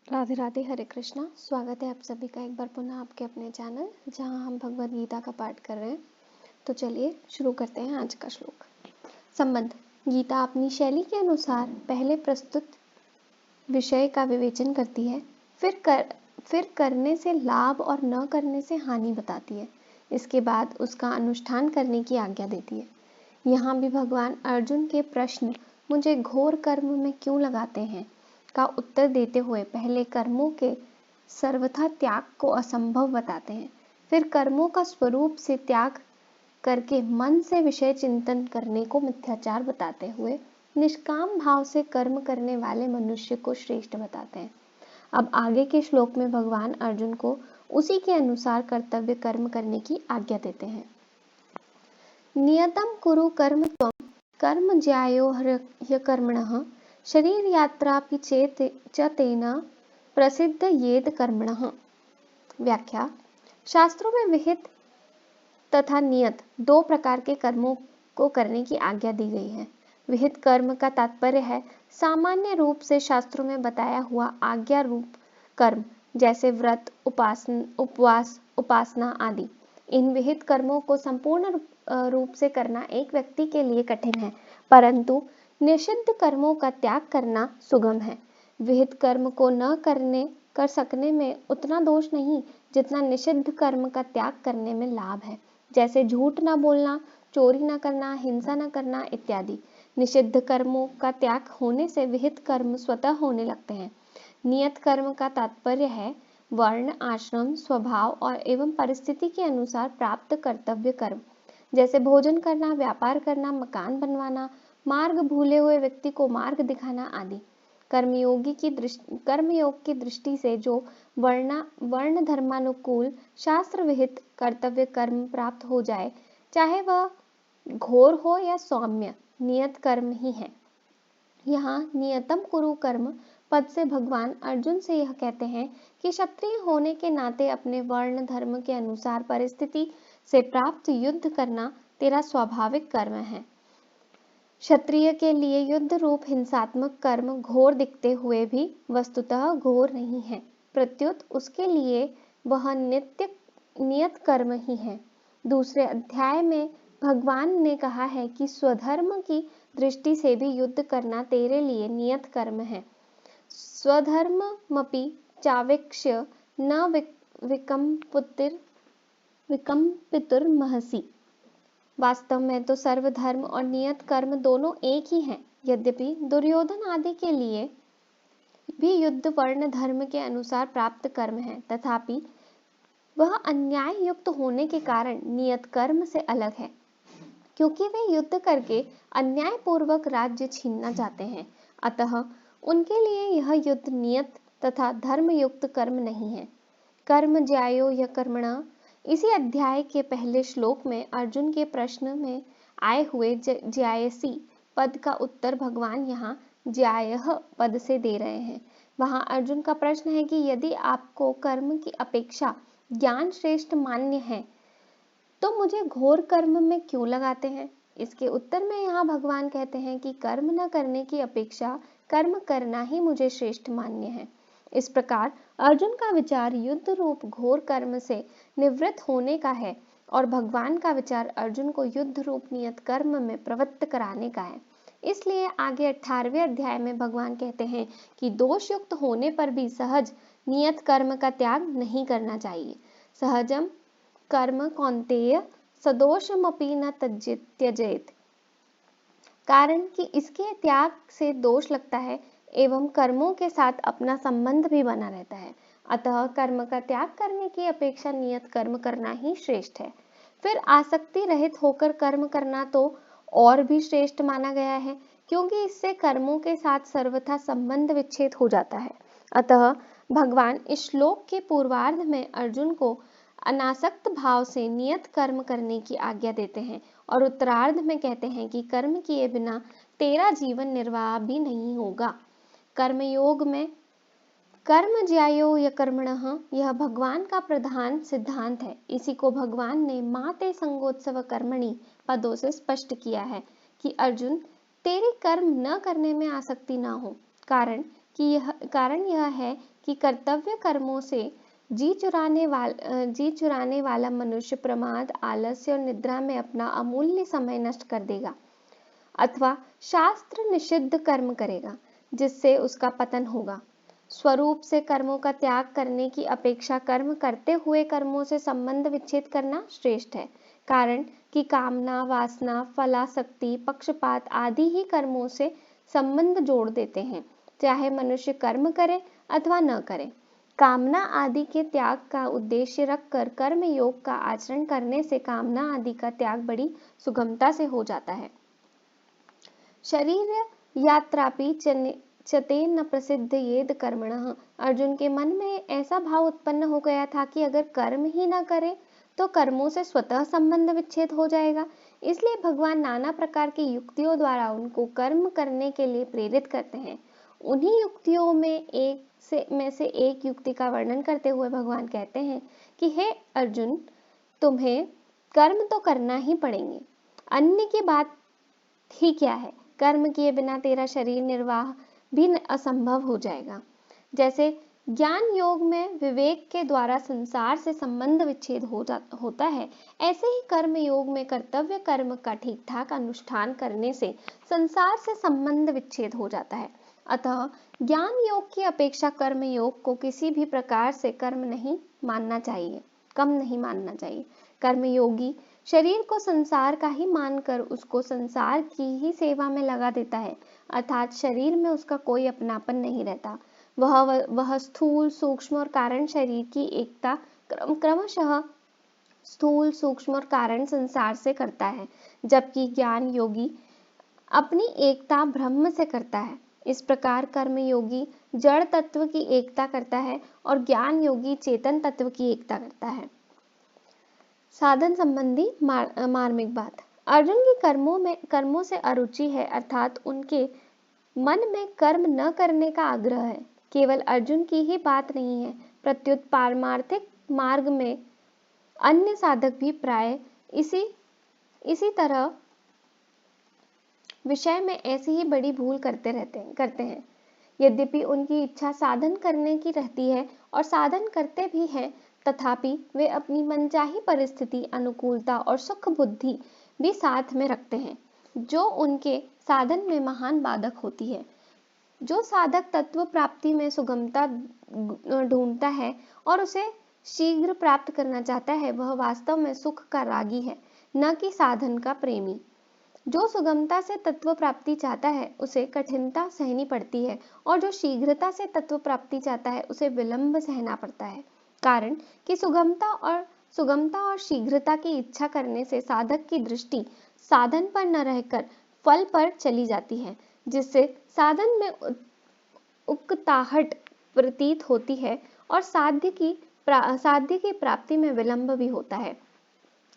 राधे राधे, हरे कृष्णा। स्वागत है आप सभी का एक बार पुनः आपके अपने चैनल जहां हम भगवद गीता का पाठ कर रहे हैं। तो चलिए शुरू करते हैं आज का श्लोक। संबंध। गीता अपनी शैली के अनुसार पहले प्रस्तुत विषय का विवेचन करती है, फिर करने से लाभ और न करने से हानि बताती है। इसके बाद उसका अनुष्ठान करने की आज्ञा देती है। यहाँ भी भगवान अर्जुन के प्रश्न मुझे घोर कर्म में क्यों लगाते हैं का उत्तर देते हुए पहले कर्मों के सर्वथा त्याग को असंभव बताते हैं, फिर कर्मों का स्वरूप से त्याग करके मन से विषय चिंतन करने को मिथ्याचार बताते हुए निष्काम भाव से कर्म करने वाले मनुष्य को श्रेष्ठ बताते हैं। अब आगे के श्लोक में भगवान अर्जुन को उसी के अनुसार कर्तव्य कर्म करने की आज्ञा देते हैं। नियतं कुरु कर्म त्वं कर्म ज्यायो ह्यकर्मणः शरीर यात्रापि च तेन प्रसिद्ध येद कर्मणः। व्याख्या। शास्त्रों में विहित तथा नियत दो प्रकार के कर्मों को करने की आज्ञा दी गई है। विहित कर्म का तात्पर्य है सामान्य रूप से शास्त्रों में बताया हुआ आज्ञा रूप कर्म, जैसे व्रत, उपवास, उपासना आदि। इन विहित कर्मों को संपूर्ण रूप से करना एक व्यक्ति के लिए कठिन है, परंतु निषिद्ध कर्मों का त्याग करना सुगम है। विहित कर्म को न कर सकने में उतना दोष नहीं जितना निषिद्ध कर्म का त्याग करने में लाभ है, जैसे झूठ न बोलना, चोरी न करना, हिंसा न करना इत्यादि। निषिद्ध कर्मों का त्याग होने से विहित कर्म स्वतः होने लगते हैं। नियत कर्म का तात्पर्य है वर्ण, आश्रम, स्वभाव और एवं परिस्थिति के अनुसार प्राप्त कर्तव्य कर्म, जैसे भोजन करना, व्यापार करना, मकान बनवाना, मार्ग भूले हुए व्यक्ति को मार्ग दिखाना आदि। कर्मयोग की दृष्टि से जो वर्ण धर्मानुकूल शास्त्र विहित कर्तव्य कर्म प्राप्त हो जाए, चाहे वह घोर हो या सौम्य, नियत कर्म ही है। यहाँ नियतम कुरु कर्म पद से भगवान अर्जुन से यह कहते हैं कि क्षत्रिय होने के नाते अपने वर्ण धर्म के अनुसार परिस्थिति से प्राप्त युद्ध करना तेरा स्वाभाविक कर्म है। क्षत्रिय के लिए युद्ध रूप हिंसात्मक कर्म घोर दिखते हुए भी वस्तुतः घोर नहीं है, प्रत्युत उसके लिए वह नियत कर्म ही है। दूसरे अध्याय में भगवान ने कहा है कि स्वधर्म की दृष्टि से भी युद्ध करना तेरे लिए नियत कर्म है। स्वधर्ममपि चावेक्ष्य न विकम्पितुर्महसि। वास्तव में तो सर्वधर्म और नियत कर्म दोनों एक ही हैं। यद्यपि दुर्योधन आदि के लिए भी युद्ध वर्ण धर्म के अनुसार प्राप्त कर्म है, तथापि वह अन्याय युक्त होने के कारण नियत कर्म से अलग है, क्योंकि वे युद्ध करके अन्याय पूर्वक राज्य छीनना चाहते हैं। अतः उनके लिए यह युद्ध नियत तथा धर्म युक्त कर्म नहीं है। कर्म ज्यायो या कर्मणा, इसी अध्याय के पहले श्लोक में अर्जुन के प्रश्न में आए हुए ज्यायसी पद का उत्तर भगवान यहाँ ज्यायः पद से दे रहे हैं। वहाँ अर्जुन का प्रश्न है कि यदि आपको कर्म की अपेक्षा ज्ञान श्रेष्ठ मान्य है तो मुझे घोर कर्म में क्यों लगाते हैं। इसके उत्तर में यहाँ भगवान कहते हैं कि कर्म न करने की अपेक्षा कर्म करना ही मुझे श्रेष्ठ मान्य है। इस प्रकार अर्जुन का विचार युद्ध रूप घोर कर्म से निवृत्त होने का है और भगवान का विचार अर्जुन को युद्ध रूप नियत कर्म में प्रवृत्त कराने का है। इसलिए आगे 18वें अध्याय में भगवान कहते हैं कि दोष युक्त होने पर भी सहज नियत कर्म का त्याग नहीं करना चाहिए। सहजम कर्म कौन्तेय सदोषमपि न त्यजेत, कारण कि इसके त्याग से दोष लगता है एवं कर्मों के साथ अपना संबंध भी बना रहता है। अतः कर्म का त्याग करने की अपेक्षा नियत कर्म करना ही श्रेष्ठ है। फिर आसक्ति रहित होकर कर्म करना तो और भी श्रेष्ठ माना गया है, क्योंकि इससे कर्मों के साथ सर्वथा संबंध विच्छेद हो जाता है। अतः भगवान इस श्लोक के पूर्वार्ध में अर्जुन को अनासक्त भाव से नियत कर्म करने की आज्ञा देते हैं और उत्तरार्ध में कहते हैं कि कर्म किए बिना तेरा जीवन निर्वाह भी नहीं होगा। कर्मयोग में कर्म ज्यायो या कर्मणः, यह भगवान का प्रधान सिद्धांत है। इसी को भगवान ने माते संगोत्सव कर्मणि पदों से स्पष्ट किया है कि अर्जुन तेरी कर्म न करने में आसक्ति न हो, कारण कारण यह है कि कर्तव्य कर्मों से जी चुराने वाला मनुष्य प्रमाद, आलस्य और निद्रा में अपना अमूल्य समय नष्ट कर देगा अथवा शास्त्र निषिद्ध कर्म करेगा, जिससे उसका पतन होगा। स्वरूप से कर्मों का त्याग करने की अपेक्षा कर्म करते हुए कर्मों से संबंध विच्छेद करना श्रेष्ठ है, कारण कि कामना, वासना, फलासक्ति, पक्षपात आदि ही कर्मों से संबंध जोड़ देते हैं, चाहे मनुष्य कर्म करे अथवा न करे। कामना आदि के त्याग का उद्देश्य रखकर कर्म योग का आचरण करने से कामना आदि का त्याग बड़ी सुगमता से हो जाता है। शरीर यात्रापि चतेन न प्रसिद्ध येद कर्मणः। अर्जुन के मन में ऐसा भाव उत्पन्न हो गया था कि अगर कर्म ही न करे तो कर्मों से स्वतः संबंध विच्छेद हो जाएगा। इसलिए भगवान नाना प्रकार की युक्तियों द्वारा उनको कर्म करने के लिए प्रेरित करते हैं। उन्हीं युक्तियों में से एक युक्ति का वर्णन करते हुए भगवान कहते हैं कि हे अर्जुन, तुम्हें कर्म तो करना ही पड़ेंगे, अन्य की बात ही क्या है। कर्म किए बिना तेरा शरीर निर्वाह भी असंभव हो जाएगा। जैसे ज्ञान योग में विवेक के द्वारा संसार से संबंध विच्छेद होता है, ऐसे ही कर्म योग में कर्तव्य कर्म का ठीक ठाक अनुष्ठान करने से संसार से संबंध विच्छेद हो जाता है। अतः ज्ञान योग की अपेक्षा कर्म योग को किसी भी प्रकार से कम नहीं मानना चाहिए। कर्म योगी शरीर को संसार का ही मानकर उसको संसार की ही सेवा में लगा देता है, अर्थात शरीर में उसका कोई अपनापन नहीं रहता। वह स्थूल, सूक्ष्म और कारण शरीर की एकता क्रमशः स्थूल, सूक्ष्म और कारण संसार से करता है, जबकि ज्ञान योगी अपनी एकता ब्रह्म से करता है। इस प्रकार कर्म योगी जड़ तत्व की एकता करता है और ज्ञान योगी चेतन तत्व की एकता करता है। साधन संबंधी मार्मिक बात। अर्जुन की कर्मों से अरुचि है, अर्थात उनके मन में कर्म न करने का आग्रह है। केवल अर्जुन की ही बात नहीं है, प्रत्युत पारमार्थिक मार्ग में अन्य साधक भी प्राय इसी तरह विषय में ऐसी ही बड़ी भूल करते हैं। यद्यपि उनकी इच्छा साधन करने की रहती है और साधन करते भी हैं, तथापि वे अपनी मनचाही परिस्थिति, अनुकूलता और सुख बुद्धि भी साथ में रखते हैं, जो उनके साधन में महान बाधक होती है। जो साधक तत्व प्राप्ति में सुगमता ढूंढता है और उसे शीघ्र प्राप्त करना चाहता है, वह वास्तव में सुख का रागी है, न कि साधन का प्रेमी। जो सुगमता से तत्व प्राप्ति चाहता है, उसे कठिनता सहनी पड़ती है, और जो शीघ्रता से तत्व प्राप्ति चाहता है, उसे विलंब सहना पड़ता है। कारण कि सुगमता और शीघ्रता की इच्छा करने से साधक की दृष्टि साधन पर न रहकर फल पर चली जाती है, जिससे साधन में उकताहट प्रतीत होती है और साध्य की प्राप्ति में विलंब भी होता है,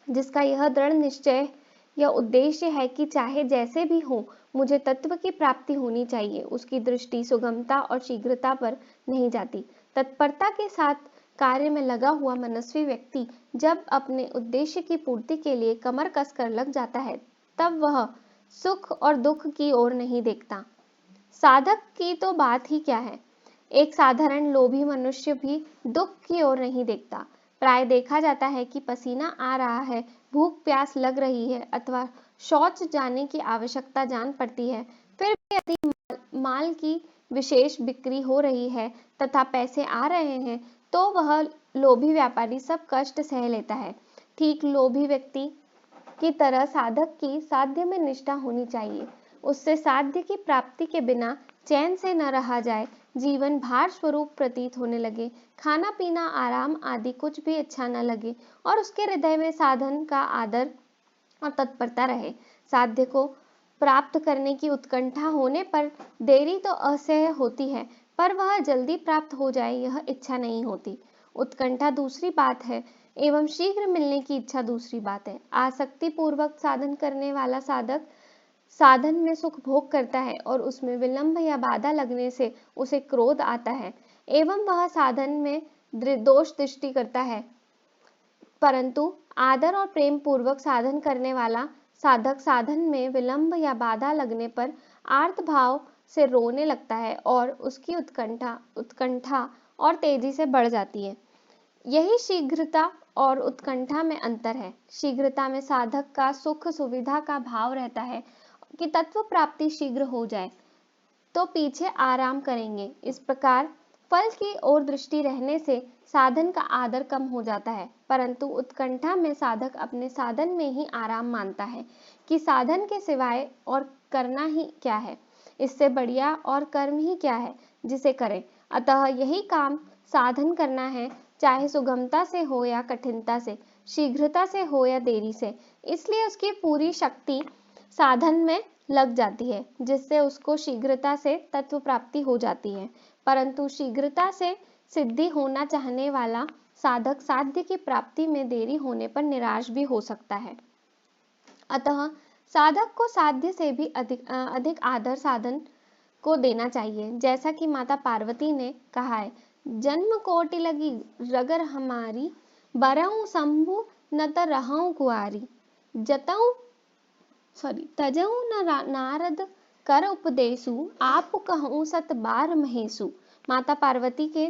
जिसका यह दृढ़ निश्चय या उद्देश्य है कि चाहे जैसे भी हो, मुझे तत्व की प्राप्ति होनी चाहिए। उसकी दृष्टि सुगमता और शीघ्रता पर नहीं जाती। तत्परता के साथ कार्य में लगा हुआ मनस्वी व्यक्ति जब अपने उद्देश्य की पूर्ति के लिए कमर कसकर लग जाता है, तब वह सुख और दुख की ओर नहीं देखता। साधक की तो बात ही क्या है, एक साधारण लोभी मनुष्य भी दुख की ओर नहीं देखता। प्राय देखा जाता है कि पसीना आ रहा है, भूख प्यास लग रही है अथवा शौच जाने की आवश्यकता जान पड़ती है, फिर भी यदि माल की विशेष बिक्री हो रही है तथा पैसे आ रहे हैं, तो वह लोभी व्यापारी सब कष्ट सह लेता है। ठीक लोभी व्यक्ति की तरह साधक की साध्य में निष्ठा होनी चाहिए। उससे साध्य की प्राप्ति के बिना चैन से न रहा जाए, जीवन भार स्वरूप प्रतीत होने लगे, खाना पीना आराम आदि कुछ भी अच्छा न लगे और उसके हृदय में साधन का आदर और तत्परता रहे। साध्य को प्राप्त करने की उत्कंठा होने पर देरी तो असह्य होती है, पर वह जल्दी प्राप्त हो जाए यह इच्छा नहीं होती। उत्कंठा दूसरी बात है एवं शीघ्र मिलने की इच्छा दूसरी बात है। आसक्ति पूर्वक साधन करने वाला साधक साधन में सुख भोग करता है और उसमें विलंब या बाधा लगने से उसे क्रोध आता है एवं वह साधन में दोष दृष्टि करता है। परंतु आदर और प्रेम पूर्वक साधन करने वाला साधक साधन में विलंब या बाधा लगने पर आर्त भाव से रोने लगता है और उसकी उत्कंठा और तेजी से बढ़ जाती है। यही शीघ्रता और उत्कंठा में अंतर है। शीघ्रता में साधक का सुख सुविधा का भाव रहता है कि तत्व प्राप्ति शीघ्र हो जाए, तो पीछे आराम करेंगे। इस प्रकार फल की ओर दृष्टि रहने से साधन का आदर कम हो जाता है, परंतु उत्कंठा में साधक अपने साधन में ही आराम मानता है कि साधन के सिवाय और करना ही क्या है, इससे बढ़िया और कर्म ही क्या है जिसे करें। अतः यही काम साधन करना है, चाहे सुगमता से हो या कठिनता से, शीघ्रता से हो या देरी से। इसलिए उसकी पूरी शक्ति साधन में लग जाती है, जिससे उसको शीघ्रता से तत्व प्राप्ति हो जाती है। परंतु शीघ्रता से सिद्धि होना चाहने वाला साधक साध्य की प्राप्ति में देरी होने पर निराश भी हो सकता है। अतः साधक को साध्य से भी अधिक आदर साधन को देना चाहिए। जैसा कि माता पार्वती ने कहा है, जन्म कोटि लगी रगर हमारी, बरऊं शंभु न त रहऊं कुआरी, तजऊ नारद कर उपदेशु, आप कहूँ सत बार महेशु। माता पार्वती के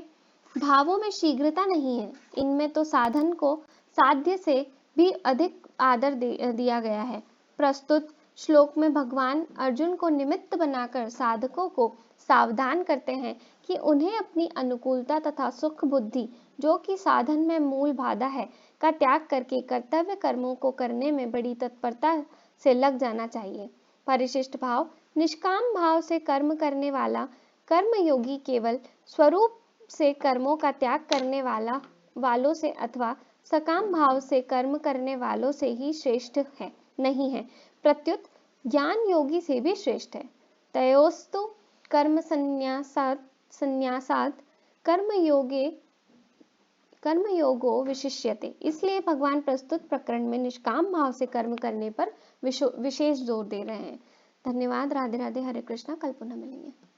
भावों में शीघ्रता नहीं है, इनमें तो साधन को साध्य से भी अधिक आदर दिया गया है। प्रस्तुत श्लोक में भगवान अर्जुन को निमित्त बनाकर साधकों को सावधान करते हैं कि उन्हें अपनी अनुकूलता तथा सुख बुद्धि, जो कि साधन में मूल बाधा है, का त्याग करके कर्तव्य कर्मों को करने में बड़ी तत्परता से लग जाना चाहिए। परिशिष्ट भाव: निष्काम भाव से कर्म करने वाला कर्मयोगी केवल स्वरूप से कर्मों का त्याग करने वालों से अथवा सकाम भाव से कर्म करने वालों से ही श्रेष्ठ है नहीं है, प्रत्युत ज्ञान योगी से भी श्रेष्ठ है। तयोस्तु कर्म संन्यासात् कर्मयोगो विशिष्यते। इसलिए भगवान प्रस्तुत प्रकरण में निष्काम भाव से कर्म करने पर विशेष जोर दे रहे हैं। धन्यवाद। राधे राधे। हरे कृष्णा। कल पुनः मिलेंगे।